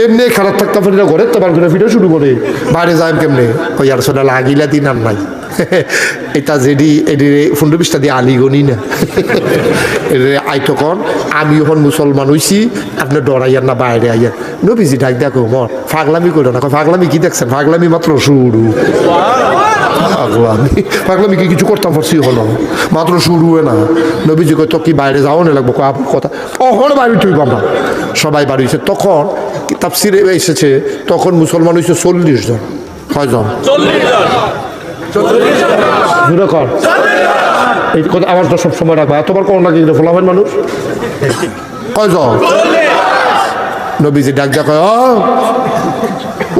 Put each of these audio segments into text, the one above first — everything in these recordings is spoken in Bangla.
এমনি খারাপ থাকতে পারি না, ঘরে তো বার করে ফিরে শুরু করে বাইরে যায় কেমনে, ওই আর সোনা লাগিলা দিন আর নাই। এটা যেডি এডি 15-20টা দিয়ে আলিগনি না আইতো কন আমি এখন মুসলমান হইছি, আপনি ডরাইয়ার না বাইরে আইয়ার। নবীজি ডাক দেখো মর ফাগলামি করো না, ফাগলামি কি দেখছেন, ফাগলামি মাত্র শুরু। পাগলামি কি কিছু করতাম পারছি, হলো মাত্র শুরু না। নবীজি কই তো কি বাইরে যাও না লাগবো কথা, তখন বাড়ি তুইব আমরা সবাই বাড়ি হয়েছে। তখন তাফসিরে এসেছে তখন মুসলমান হয়েছে 40 জন। কয়জন? 40 জন। এই কথা আওয়াজটা সবসময় রাখবা, এতবার কোন লাগে ফলাফেন মানুষ কয়জন? নবীজি ডাক দেখা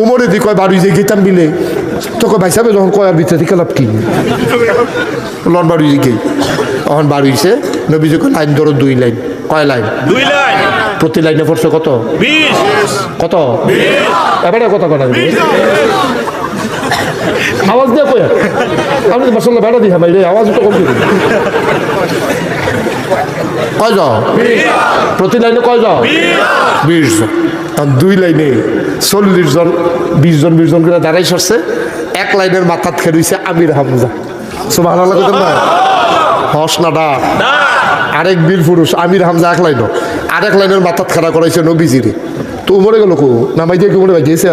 উমরে দি কয় বাড়ি যে গেতাম বিলে তোকে ভাই সাহেব যখন কয়ার ভিতরে থেকে লাভ কি লন বাড়ি গে তখন বাড়ি হয়েছে। নবীজি লাইন ধরো 2 লাইন। কয় লাইন? 2 লাইন। প্রতি লাইনে পড়ছে কত? 20। কত? এবারে কত কথা আওয়াজ দিয়ে কয়া আপনি মাসাল্লাহ বেড়া দিহা ভাই রে, আওয়াজ তো কম দিন। কয়জন প্রতি লাইনে? কয়জন? 20 জন। 2 লাইনে 40 জন, 20 জন 20 জন করে দাঁড়াই সরছে। এক লাইনের মাথাত খেলছে আমির হামজা। সুবহানাল্লাহ কইতেন না? হস না ডা আরেক বীর পুরুষ আমির হামজা এক লাইন, আরেক লাইনের মাথাত খাড়া করাইছে নবীজিরে। তো উমরে গেল কো নামাই দিয়ে কি উমরে বাজিয়েছে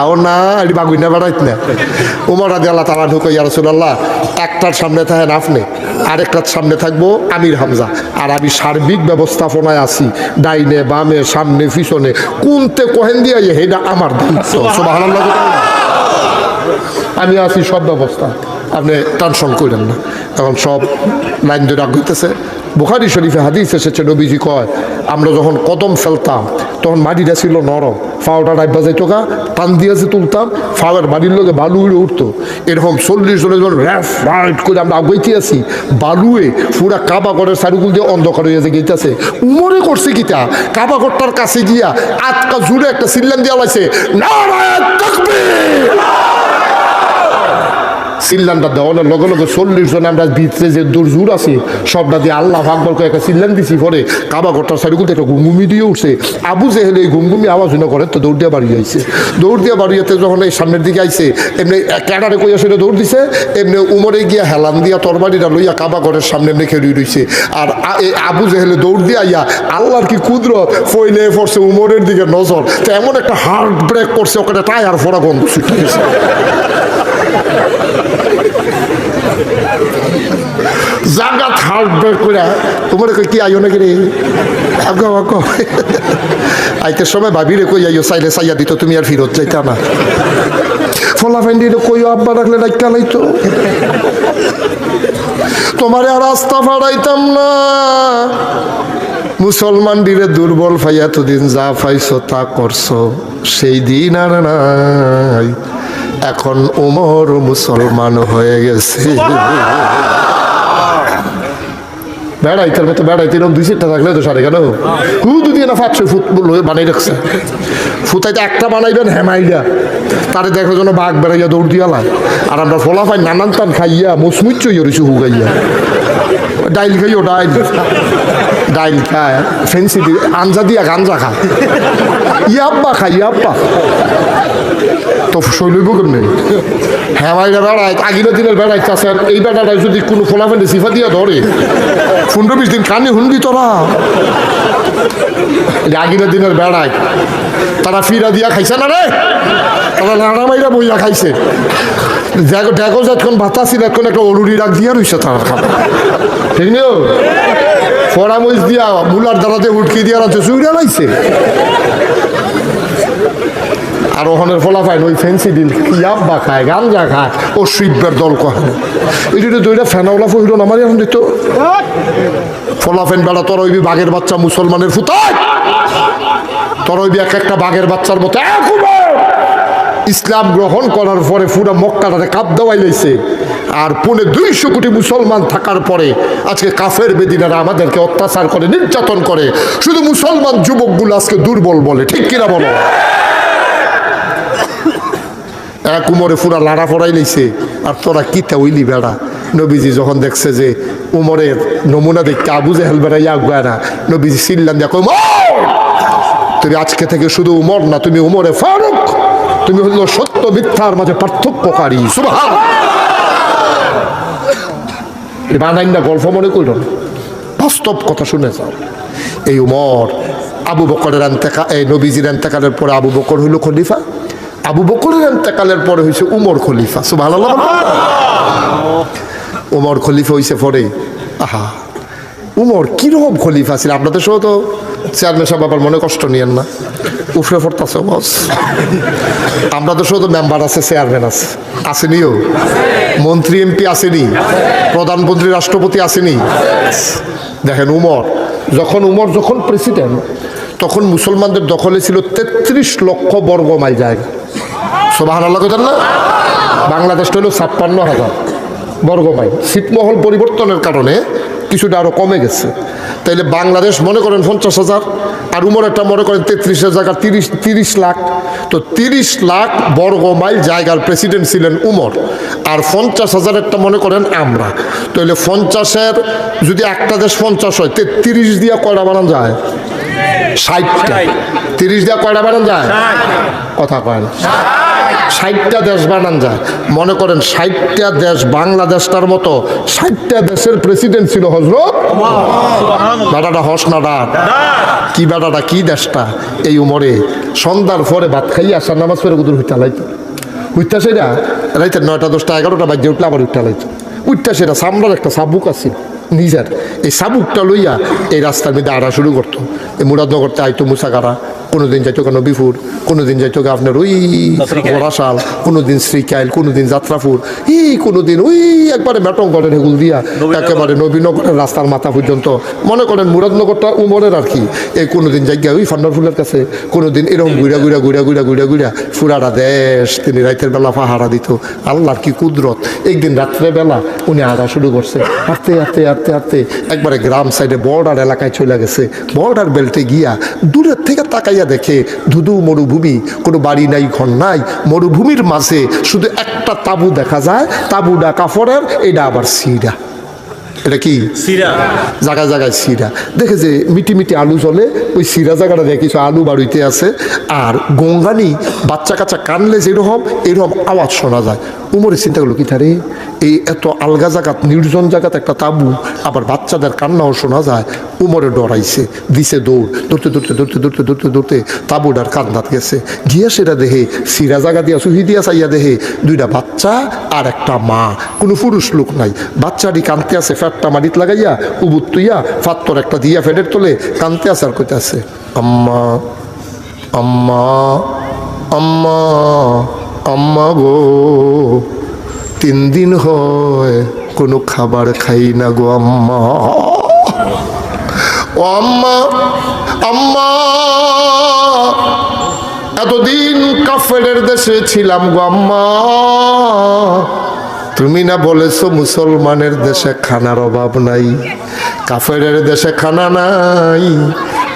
আও না এটি বাগুই না বেড়াইত না। উমর রাদিয়াল্লাহু তাআলা ঢুকে ইয়া রাসূলুল্লাহ একটার সামনে থাকেন আপনি, আরেকটার সামনে থাকবো আমির হামজা, আর আমি সার্বিক ব্যবস্থাপনায় আছি, ডাইনে বামে সামনে পিছনে কোনতে কোহেন দিয়ে এটা আমার দায়িত্ব। সুবহানাল্লাহ। আমি আছি সব ব্যবস্থা, আপনি টেনশন করেন না। এখন সব লাইন ধরে আগাইতেছে। বুখারী শরীফে হাদিস এসেছে নবীজি কয় আমরা যখন কদম ফেলতাম তখন মাটিটা ছিল নরম, ফাওটা ডাইবা যাইতো গা, টান দিয়ে যে তুলতাম ফাওয়ার বাড়ির লোকে বালু উড়ে উঠতো। এরকম 40 জনের যখন র্যাফ রাইট করে আমরা আগাইতে আছি, বালুয়ে পুরা কাবাগরের সাইডগুলো দিয়ে অন্ধকার হয়ে যে গেইতেছে। উমরে করছে কিটা কাবাগরটার কাছে গিয়া আটকা জুড়ে একটা সিল্লান দিয়া লাইছে, নারায়ে তাকবীর। সিল্লানটা দেওয়ানোর লগে লগে 40 জন আমরা ভিতরে যে দূর আছে সবটা দিয়ে আল্লাহ আকবার করে একটা সিল্লান দিছি। পরে কাবাগরটার সাইডগুলো একটা ঘুমঘুমি দিয়ে উঠছে। আবু জেহেল এই ঘুমঘুমি আওয়াজ না করে তো দৌড় দিয়ে বাড়ি আইছে। দৌড় দিয়ে বাড়িতে যখন এই সামনের দিকে আইছে এমনি ক্যাডারে কইয়া সেটা দৌড় দিছে, এমনি উমরে গিয়া হেলান দিয়া তরবারিটা লইয়া কাবাগরের সামনে এমনি খেড়ি রইছে। আর আবু জেহেলে দৌড় দিয়ে আইয়া আল্লাহর কি কুদরত ফইলে পড়ছে উমরের দিকে নজর, তো এমন একটা হার্ট ব্রেক করছে ওখানে টায়ার ফোড়া গন্ধ ছুটে গেছে। জাগা হার্ট ব্রেক করে তোমার কি আইও নাকি রে আইতের সময় ভাবি রে কই আইও চাইলে চাইয়া দিত তুমি আর ফিরত যাইতা না। ফলা ফেন্ডি কই আব্বা রাখলে ডাক্কা লাইতো তোমারে আর রাস্তা ফাড়াইতাম না। মুসলমান দিলে দুর্বল ফাইয়া এতদিন যা পাইছো তা করছো, সেই দিন আর নাই। এখন ওমর মুসলমান হয়ে গেছে। বেড়াইতের মতো বেড়াইতে এরকম 2-4টা থাকলে তো সারে কেন হুদু দিয়ে না 500 ফুট বানাই রাখছে। ফুতাইতে একটা বানাইবেন হেমাইয়া তারে দেখো যেন বাঘ বেড়াইয়া দৌড় দিয়ালা। আর আমরা ফলা পাই নানান টান খাইয়া মুচমুচ হইছি হুগাইয়া। ডাইল খাইও ডাইল খায় ফেন্সি দিয়ে আঞ্জা দিয়া গাঞ্জা খা ইয়াব্বা খাই ইয়াব্বা তো শৈলইব কেমনি। হ্যাঁ ভাইরা বেড়াই আগিনা দিনের বেড়াইতে আছে। এই বেড়াটায় যদি কোনো ফোলা ফেলে সিফা দিয়া ধরে 15-20 দিন কানে শুনবি তোরা। আগিনা দিনের বেড়াই তারা ফিরা দিয়া খাইছে না রে, তারা নাড়া মাইরা বইয়া খাইছে। দেখো যখন ভাতা ছিল এখন একটা অরুরি রাখ দিয়া রইছে তারা খাবে ঠিক নিও ফরামইজ দিয়া মুলার দ্বারাতে উটকি দিয়া রাখছে চুইরা লাইছে। আর ওখানের ফলাফাইন ওই ফেন্সি ডিল ইয়াব্বা খায় গাঞ্জা খায় ও শিববের দল কয় এটা দুইটা ফেনাওলা ফহিল আমার এখন দিত ফলাফেন বেড়া তোর ওইবি বাঘের বাচ্চা মুসলমানের ফুতায় তোর ওইবি এক একটা বাঘের বাচ্চার মতো ইসলাম গ্রহণ করার পরে পুরো মক্কাটাতে কাপ দেওয়াই লাইছে। আর 250 কোটি মুসলমান থাকার পরে আজকে কাফের বেদিনারা আমাদেরকে অত্যাচার করে নির্যাতন করে, শুধু মুসলমান যুবকগুলো আজকে দুর্বল বলে, ঠিক কিনা বলো? এক উমরে পুরা লাড়া পড়াই লাইছে। আর তোরা কিতা উইলি বেড়া। নবীজি যখন দেখছে যে উমরের নমুনা দেখতে আবু জেহেল বেড়া ইয়া না, নবীজি সিল্লান দিয়া কই তুমি আজকে থেকে শুধু উমর না, তুমি উমরে ফারুক, তুমি হলো সত্য মিথ্যার মাঝে পার্থক্যকারী। সুবহানাল্লাহ। বানাই না গল্প মনে করল, বাস্তব কথা শুনে যাও। এই উমর আবু বকরের এই নবীজির ইন্তেকালের পরে আবু বকর হইল খলিফা, আবু বকরের ইন্তেকালের পরে হয়েছে উমর খলিফা। সুবহানাল্লাহ। উমর খলিফা হয়েছে পরে, আহা উমর কিরকম খলিফা ছিল। আপনাদের সহ তো চেয়ারম্যান সাহেব আবার মনে কষ্ট নিয়েন না, উফরে পড়তেছে বস। আপনাদের সহ তো মেম্বার আছে, চেয়ারম্যান আছে, আসেনিও মন্ত্রী এমপি আসেনি, প্রধানমন্ত্রী রাষ্ট্রপতি আসেনি। দেখেন উমর যখন প্রেসিডেন্ট, তখন মুসলমানদের দখলে ছিল 33 লক্ষ বর্গ মাইল জায়গা। সুবহানাল্লাহ কইতেন না? বাংলাদেশটা হলো 56,000 বর্গ মাইল। ছিটমহল পরিবর্তনের কারণে কিছুটা আরো কমে গেছে। তাইলে বাংলাদেশ মনে করেন 50,000, আর উমর একটা মনে করেন 33 জায়গা 30 লাখ। তো 30 লাখ বর্গ মাইল জায়গার প্রেসিডেন্ট ছিলেন উমর। আর 50,000 একটা মনে করেন আমরা। তাইলে 50-এর যদি একটা দেশ 50 হয়, 33 দিয়া কয়টা বানানো যায়? 60টা। 30 দিয়া কয়টা বানানো যায়? কথা কয় না। 60টা দেশ বানান যায়। মনে করেন 60টা দেশ, বাংলাদেশটার মতো 60টা দেশের প্রেসিডেন্ট ছিল হযরত বেটাটা হস না ডাক কি, বেটাটা কি দেশটা। এই উমরে সন্ধ্যার পরে ভাত খাই আসার নামাজ পড়ে গুদুর হইতে লাইতো, উঠতা সেটা রাইতে 9টা 10টা 11টা বাজে উঠলে আবার উঠতে লাইতো। উঠতা সেটা সামরার একটা সাবুক আছে নিজের, এই সাবুকটা লইয়া এই রাস্তার মধ্যে আড়া শুরু করতো। এই মুরাদনগরতে আইতো মুসাগারা, কোনোদিন যাইতো নবীপুর, কোনোদিন যাইতো আপনার ওই বরাশাল, কোনোদিন শ্রীকাইল, কোনোদিন যাত্রাপুর, কোনোদিন ওই একবারে মেটংগড়ের হেগুল দিয়া একেবারে নবীনগরের রাস্তার মাথা পর্যন্ত। মনে করেন মুরাদনগরটা উমরের আর কি। এই কোনোদিন যাইয়া ওই ফান্ডারফুলের কাছে, কোনোদিন এরকম ঘুরা ঘুরা ঘুরা ঘুরা ঘুরা ঘুরা ফুরাটা দেশ তিনি রাতের বেলা পাহারা দিত। আল্লাহর কি কুদরত। একদিন রাত্রে বেলা উনি আড়া শুরু করছে, হাঁটতে হাঁটতে হাঁটতে হাঁটতে একবারে গ্রাম সাইডে বর্ডার এলাকায় চলে গেছে। বর্ডার বেল্টে গিয়া দূরের থেকে তাকাইয়া দেখে ধুধু মরুভূমি, কোনো বাড়ি নাই, ঘর নাই। মরুভূমির মাঝে শুধু একটা তাবু দেখা যায়, তাবুটা কাফড়ের, এটা আবার সিরা। এটা কি সিরা? জায়গায় জায়গায় সিরা। দেখে যে মিটি মিটি আলু জ্বলে, ওই সিরা জায়গাটা দেখে কিছু আলু বাড়িতে আছে। আর গঙ্গানি বাচ্চা কাচ্চা কানলে যেরকম এরকম আওয়াজ শোনা যায়। উমরের চিন্তা করলো কি তারে, এই এত আলগা জায়গাত, নির্জন জায়গাত একটা তাবু, আবার বাচ্চাদের কান্নাও শোনা যায়। উমরে ডরাইছে, দিছে দৌড়, দৌড়তে দৌড়তে দৌড়তে দৌড়তে দৌড়তে দৌড়তে তাবুটার কান্দাত গেছে। গিয়া সেটা দেখে সিরা জায়গা দিয়া সুহি দিয়া চাইয়া দেখে 2টা বাচ্চা আর একটা মা, কোনো পুরুষ লোক নাই। বাচ্চাটি কানতে আছে, ফ্যাটটা মাটিত লাগাইয়া উবুত তুইয়া ফাত্তর একটা দিয়া ফেটের তোলে কানতে আছে আর কইতে আছে আম্মা আম্মা আম্মা আম্মা গো, 3 দিন হয় কোনো খাবার খাই না গো আম্মা। ও আম্মা আম্মা, এতদিন কাফেরের দেশে ছিলাম গো আম্মা, তুমি না বলেছো মুসলমানের দেশে খানার অভাব নাই। কাফেরের দেশে খানা নাই,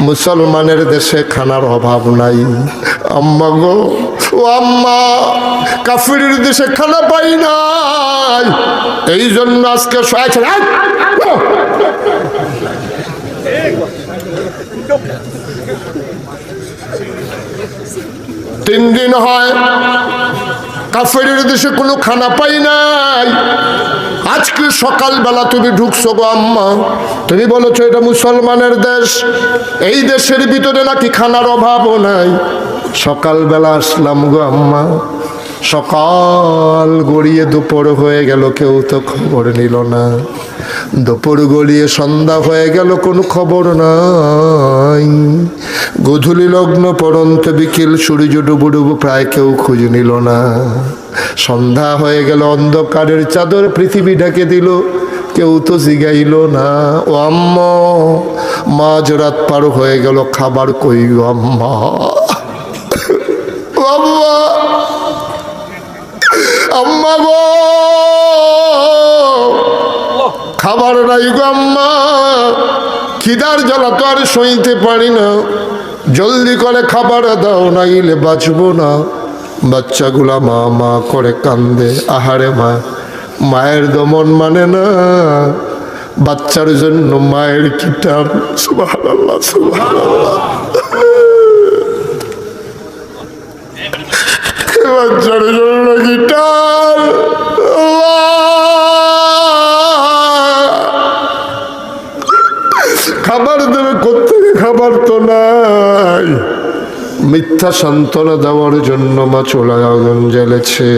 মুসলমানের দেশে খানার অভাব নাই। আম্মা গো, ও আম্মা, কাফেরের দেশে খানা পাই নাই, এই জন্য আজকে 3 দিন হয় কাফেরের দেশে কোনো খানা পাই নাই। আজকে সকালবেলা তুমি ঢুকছো গো আম্মা, তুমি বলেছো এটা মুসলমানের দেশ, এই দেশের ভিতরে নাকি খানার অভাবও নাই। সকালবেলা আসলাম গো আম্মা, সকাল গড়িয়ে দুপুর হয়ে গেল, কেউ তো খবর নিল না। দুপুর গড়িয়ে সন্ধ্যা হয়ে গেল, কোনো খবর নাই। গোধূলি লগ্ন পড়ন্ত বিকেল, সূর্য ডুবু ডুবু, প্রায় কেউ খুঁজে নিল না। সন্ধ্যা হয়ে গেল, অন্ধকারের চাদর পৃথিবী ঢেকে দিল, কেউ তো জিগাইল না। ও আম্মা, মাঝরাত পার হয়ে গেল, খাবার কই গো আম্মা? ও আম্মা, আম্মা গো, খাবার নাই গো আম্মা, খিদার জ্বালা তো আর সইতে পারি না, জলদি করে খাবার দাও, নাইলে বাঁচবো না। বাচ্চাগুলা মা মা করে কান্দে। আহারে মা, মায়ের দমন মানে না, বাচ্চার জন্য মায়ের কি টান। সুবহানাল্লাহ, সুবহানাল্লাহ। বাচ্চার জন্য গিটার, খাবার দেবে কোত্থেকে? খাবার তো নাই। মিথ্যা সান্ত্বনা দেওয়ার জন্য মা চুলায় আগুন জ্বেলেছে।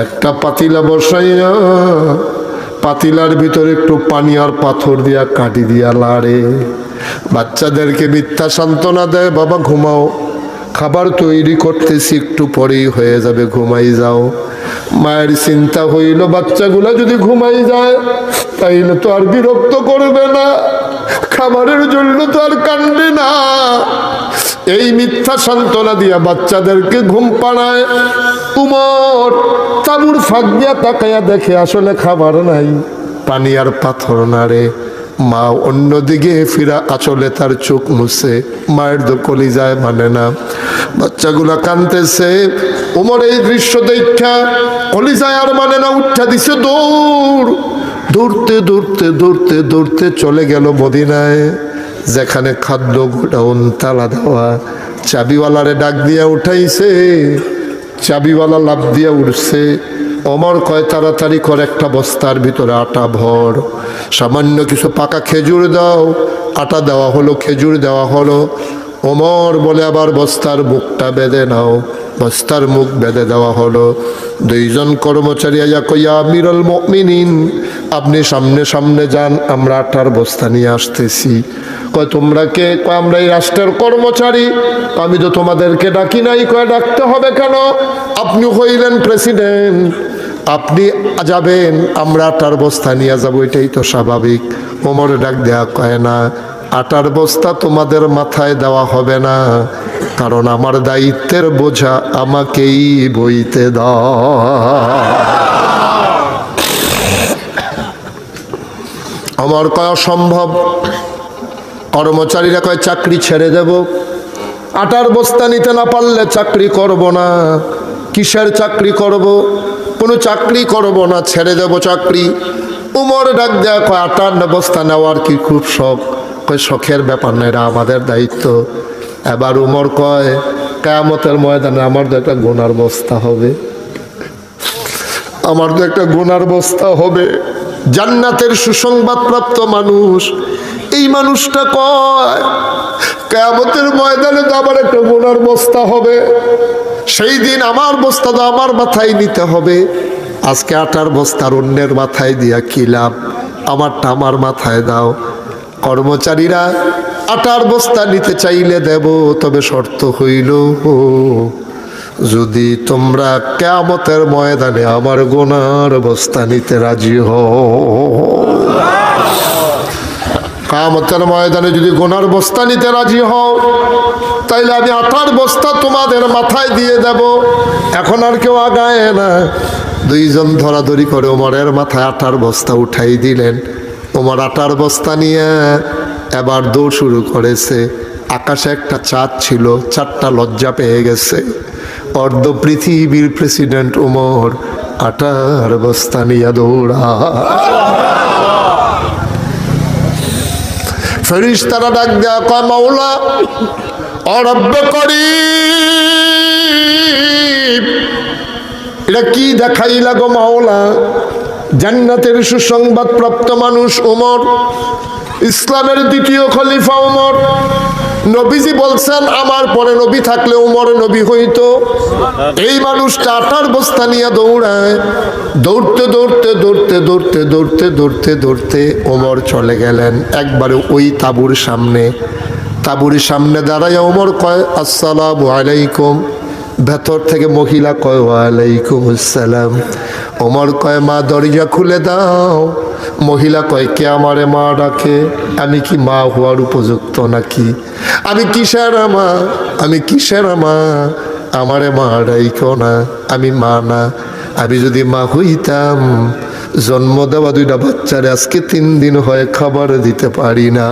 একটা পাতিলা বসাইয়া পাতিলার ভিতরে একটু পানি আর পাথর দিয়া কাটি দিয়া লাড়ে, বাচ্চাদেরকে মিথ্যা সান্ত্বনা দেয়, বাবা ঘুমাও, খাবার তৈরি করতেছি, একটু পরেই হয়ে যাবে, ঘুমাই যাও। মায়ের চিন্তা হইল বাচ্চাগুলা যদি ঘুমাই যায় তাইলে তো আর বিরক্ত করবে না, খাবারের জন্য তো আর কান্দবে না। এই মিথ্যা সান্ত্বনা দিয়া বাচ্চাদেরকে ঘুম পাড়ায়। উমর তাবুর ফাঁক দিয়া তাকাইয়া দেখে আসলে খাবার নাই, পানি আর পাথর নাড়ে। মা অন্যদিকে ফিরা আঁচলে তার চোখ মুছে, মায়ের দোকলি যায় মানে না, বাচ্চাগুলা কাঁদতেছে। উমর এই দৃশ্য দেখা কলিজায় আর মানে না, উঠা দিছে দৌড়, দৌড়তে দৌড়তে দৌড়তে দৌড়তে চলে গেল মদিনায়, যেখানে খাদ্য গোডাউন তালা দেওয়া। চাবিওয়ালারে ডাক দিয়া উঠাইছে, চাবিওয়ালা লাভ দিয়া উঠছে। ওমর কয় তাড়াতাড়ি করে একটা বস্তার ভিতরে আটা ভর, সামান্য কিছু পাকা খেজুর দাও। আটা দেওয়া হলো, খেজুর দেওয়া হলো। ওমর বলে আবার বস্তার মুখটা বেঁধে নাও, বস্তার মুখ বেঁধে দেওয়া হলো। দুইজন কর্মচারী আইয়া কইয়া আমিরুল মুমিনিন আপনি সামনে সামনে যান, আমরা আটার বস্তা নিয়ে আসতেছি। কয় তোমরা কে? কয় আমরা এই রাষ্ট্রের কর্মচারী। আমি তো তোমাদেরকে ডাকি নাই। কয় ডাকতে হবে কেন? আপনি হইলেন প্রেসিডেন্ট, আপনি যাবেন, আমরা আটার বস্তা নিয়ে যাবো, এটাই তো স্বাভাবিক। ওমর ডাক দেয়া কয় না, আটার বস্তা তোমাদের মাথায় দেওয়া হবে না, কারণ আমার দায়িত্বের বোঝা আমাকেই বইতে দাও। আমার কয় অসম্ভব। কর্মচারীরা কয় চাকরি ছেড়ে দেব, আটার বস্তা নিতে না পারলে চাকরি করব না। কিসের চাকরি করব? কোনো চাকরি করব না, ছেড়ে দেব চাকরি। উমর ডাক দেয়া কয় আটার বস্তা নেওয়ার কি খুব শখ? কয় শখের ব্যাপার না, এটা আমাদের দায়িত্ব। এবার উমর কয় কিয়ামতের ময়দানে আমার তো একটা গোনার বস্তা হবে, আমার তো একটা গোনার বস্তা হবে। জান্নাতের সুসংবাদ প্রাপ্ত মানুষ এই মানুষটা কয় কিয়ামতের ময়দানে তো আমার একটা গোনার বস্তা হবে, সেই দিন আমার বস্তা তো আমার মাথায় নিতে হবে। আজকে আটার বস্তার অন্যের মাথায় দিয়া কি লাভ? আমারটা আমার মাথায় দাও। কর্মচারীরা আটার বস্তা নিতে চাইলে দেব, তবে শর্ত হইল যদি তোমরা কিয়ামতের ময়দানে আমার গোনার বস্তা নিতে রাজি হও। কিয়ামতের ময়দানে যদি গোনার বস্তা নিতে রাজি হও তাইলে আমি আটার বস্তা তোমাদের মাথায় দিয়ে দেব। এখন আর কেউ আগায় না। দুইজন ধরাধরি করে ওমরের মাথায় আটার বস্তা উঠাই দিলেন। ওমর আটার বস্তা নিয়ে এবার দৌড় শুরু করেছে। আকাশে একটা চাঁদ ছিল, চাঁদটা লজ্জা পেয়ে গেছে। অর্ধ পৃথিবীর প্রেসিডেন্ট ওমর আটার বস্তা নিয়ে দৌড়া। ফেরেশতারা ডাক দেয়া কয় মাওলা ও রব্বে করিম, এটা কি দেখাইলা গো মাওলা? জান্নাতের সুসংবাদ প্রাপ্ত মানুষ ওমর, ইসলামের দ্বিতীয় খলিফা ওমর। নবীজি বলছেন আমার পরে নবী থাকলে ওমর নবী হইতো। এই মানুষটা আটার বস্তা নিয়ে দৌড়ায়। দৌড়তে দৌড়তে দৌড়তে দৌড়তে দৌড়তে দৌড়তে দৌড়তে ওমর চলে গেলেন একবারে ওই তাঁবুর সামনে। তাঁবুর সামনে দাঁড়ায় ওমর কয় আসসালামু আলাইকুম। ভেতর থেকে মহিলা কয় ওয়ালাইকুম আসসালাম। ওমর কয় মা দরজা খুলে দাও। মহিলা কয় কে আমারে মা ডাকে? আমি কি মা হওয়ার উপযুক্ত নাকি? আমি কিসের মা? আমি কিসের মা? আমারে মা ডাইকো না, আমি মা না। আমি যদি মা হইতাম জন্ম দেওয়া দুইটা বাচ্চারে আজকে 3 দিন হয় খাবার দিতে পারি না।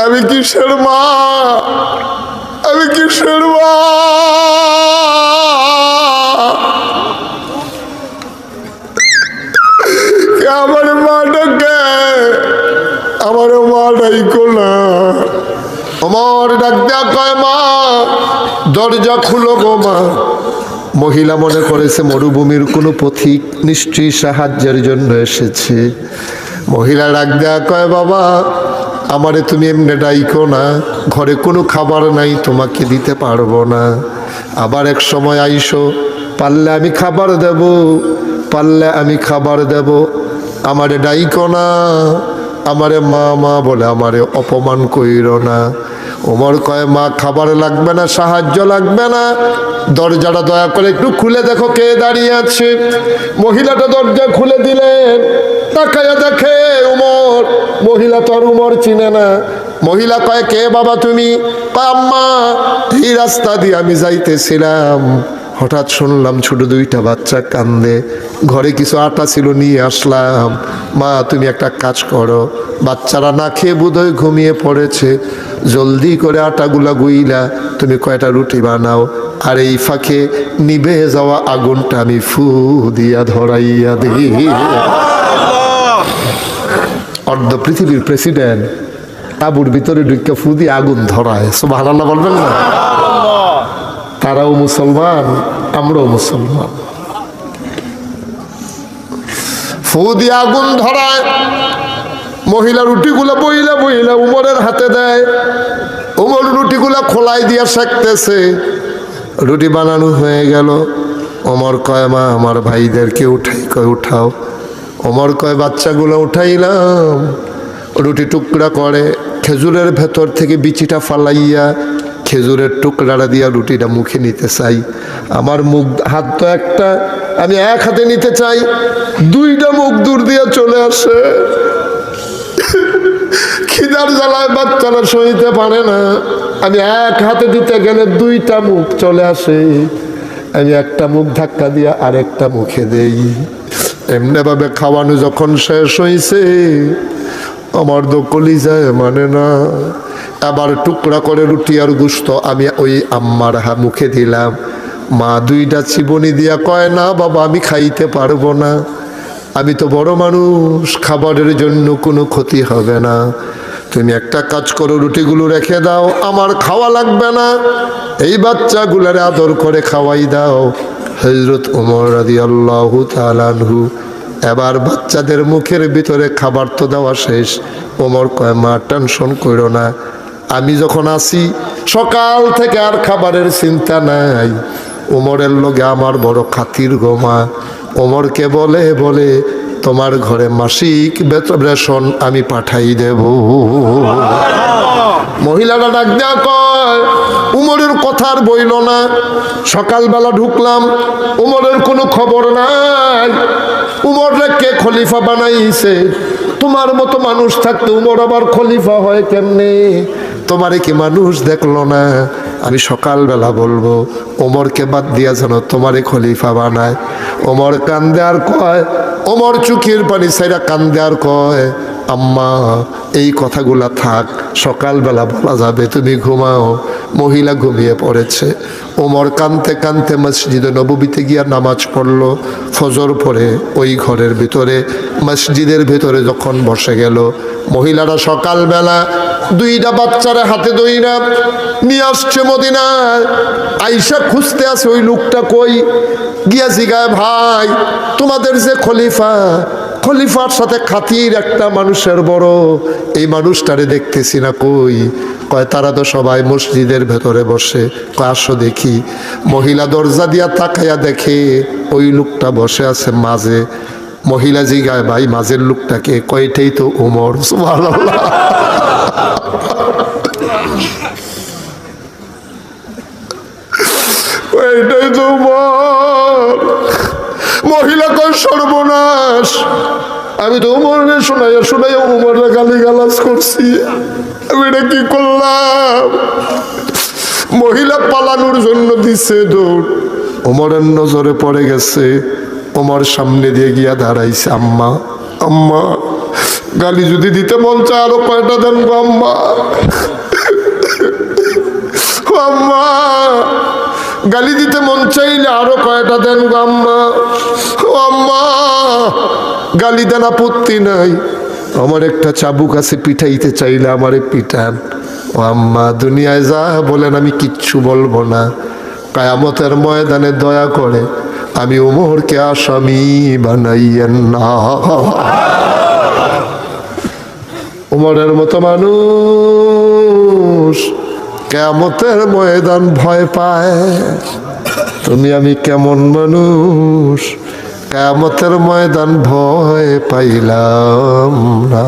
আমি কিসের মা? আমি কিসের মা? আমার মা ডাকে, আমার মা ডাইকো না। ওমর ডাক দেয়া কয় মা দরজা খুলো গো মা। মহিলা মনে করেছে মরুভূমির কোনো পথিক নিশ্চয়ই সাহায্যের জন্য এসেছে। মহিলা ডাক দেয়া কয় বাবা আমারে তুমি এমনি ডাইকো না, ঘরে কোনো খাবার নাই, তোমাকে দিতে পারবো না। আবার এক সময় আইসো, পারলে আমি খাবার দেব, পারলে আমি খাবার দেব, আমারে ডাইকো না, আমারে মা মা বলে আমারে অপমান কইরো না। ওমর কয় মা খাবার লাগবে না, সাহায্য লাগবে না, দরজাটা দয়া করে একটু খুলে দেখো কে দাঁড়িয়ে আছে। মহিলাটা দরজা খুলে দিলেন, তাকায়া দেখে উমর। মহিলা তো আর উমর চিনে না। মহিলা কয় কে বাবা তুমি? কয় আম্মা এই রাস্তা দিয়ে আমি যাইতেছিলাম, হঠাৎ শুনলাম ছোট দুইটা বাচ্চা কান্দে, ঘরে কিছু আটা ছিল নিয়ে আসলাম। মা তুমি একটা কাজ করো, বাচ্চারা না খেয়ে বোধহয় ঘুমিয়ে পড়েছে, জলদি করে আটাগুলা গুইলা তুমি কয়টা রুটি বানাও, আর এই ফাঁকে নিভে যাওয়া আগুনটা আমি ফু দিয়া ধরাইয়া দিই। অর্ধ পৃথিবীর প্রেসিডেন্ট তাঁবুর ভিতরে ঢুকে ফু দিয়ে আগুন ধরায়, সুবহানাল্লাহ বলবেন না? তারাও মুসলমান, আমরাও মুসলমান। ফু দিয়ে আগুন ধরায়, মহিলা রুটিগুলো বইলা বইলা উমরের হাতে দেয়। উমর রুটিগুলা খোলাই দিয়া সেঁকতেছে। রুটি বানানো হয়ে গেল। ওমর কয় মা আমার ভাইদেরকে উঠাই, কয় উঠাও। ওমর কয় বাচ্চাগুলো উঠাইলাম। রুটি টুকরা করে খেজুরের ভেতর থেকে বিচিটা ফালাইয়া খেজুরের টুকরাটা দিয়া রুটিটা মুখে নিতে চাই। আমার মুখ হাত তো একটা, আমি এক হাতে নিতে চাই, দুইটা মুখ দূর দিয়ে চলে আসে। খিদার জ্বালায় বাচ্চারা সইতে পারে না। আমি এক হাতে দিতে গেলে দুইটা মুখ চলে আসে। আমি একটা মুখ ধাক্কা দিয়া আরেকটা মুখে দেই। এমনি ভাবে খাওয়ানো যখন শেষ হয়েছে আমার তো কলিজায় মানে না। আবার টুকরা করে রুটি আর গুস্ত আমি ওই আম্মার মুখে দিলাম। মা দুইটা চিবনি দিয়া কয় না বাবা আমি খাইতে পারবো না, আমি তো বড় মানুষ, খাবারের জন্য কোনো ক্ষতি হবে না, তুমি একটা কাজ করো রুটিগুলো রেখে দাও, আমার খাওয়া লাগবে না, এই বাচ্চাগুলার আদর করে খাওয়াই দাও। হযরত ওমর রাদিয়াল্লাহু তাআলা আনহু এবার বাচ্চাদের মুখের ভিতরে খাবার তো দেওয়া শেষ। ওমর কয় মা টেনশন করো না, আমি যখন আসি সকাল থেকে আর খাবারের চিন্তা নাই। ওমরের লগে আমার বড় খাতির গো মা। ওমরকে বলে বলে তোমার ঘরে মাসিক রেশন আমি পাঠাই দেব। মহিলাটা ডাক দেয়া কয় উমরের কথার বইল না। সকালবেলা ঢুকলাম, উমরের কোনো খবর নাই। উমররে কে খলিফা বানাইছে? তোমার মতো মানুষ থাকতে উমর আবার খলিফা হয় কেমনে? তোমারে কি মানুষ দেখলো না? আমি সকালবেলা বলবো ওমরকে বাদ দিয়া যেন তোমারে খলিফা বানায়। ওমর কান্দে আর কয়, ওমর চোখের পানি ছাইরা কান্দে আর কয় আম্মা এই কথাগুলা থাক, সকালবেলা বলা যাবে, তুমি ঘুমাও। মহিলা ঘুমিয়ে পড়েছে। ওমর কানতে কানতে মসজিদে নববীতে গিয়া নামাজ পড়লো। ফজর পড়ে ওই ঘরের ভিতরে মসজিদের ভিতরে যখন বসে গেল, মহিলারা সকালবেলা দুইটা বাচ্চারা হাতে দইরা নিয়ে আসছে মদিনায়। আইসা খুঁজতে আছে ওই লোকটা কই। গিয়া জিগায় ভাই তোমাদের যে খলিফা, খলিফার সাথে খাতির একটা মানুষের বড়, এই মানুষটারে দেখতেছি না কই? কয় তারা তো সবাই মসজিদের ভেতরে বসে। কয় আসো দেখি। মহিলা দরজা দিয়া তাকাইয়া দেখে ওই লোকটা বসে আছে মাঝে। মহিলা জিগায় ভাই মাঝের লোকটাকে? কয়টাই তো ওমর। সুবহানাল্লাহ। ওইটাই তো ওমর। মহিলা কয় সর্বনাশ, আমি তো উমরে শোনাইয়া শোনাইয়া উমরে গালি গালাজ করছি, আমি এটা কি করলাম? মহিলা পালানোর জন্য দিছে দৌড়। ওমরের নজরে পড়ে গেছে। ওমর সামনে দিয়ে গিয়া দাঁড়াইছে। আম্মা আম্মা গালি যদি দিতে মন চায় আরো কয়টা দেন গো আম্মা। আম্মা গালি দিতে মন চাইলে আরো কয়টা দেন গো আম্মা। আম্মা গালি দেন আপত্তি নাই, আমার একটা চাবুক আছে, পিঠাইতে চাইলে আমারে পিঠান। ও আম্মা দুনিয়ায় যা বলেন আমি কিচ্ছু বলবো না, কিয়ামতের ময়দানে দয়া করে আমি ওমরকে আসামি বানাইয়েন না। ওমরের মতো মানুষ কিয়ামতের ময়দান ভয় পায়। তুমি আমি কেমন মানুষ, কিয়ামতের ময়দান ভয় পাইলাম না।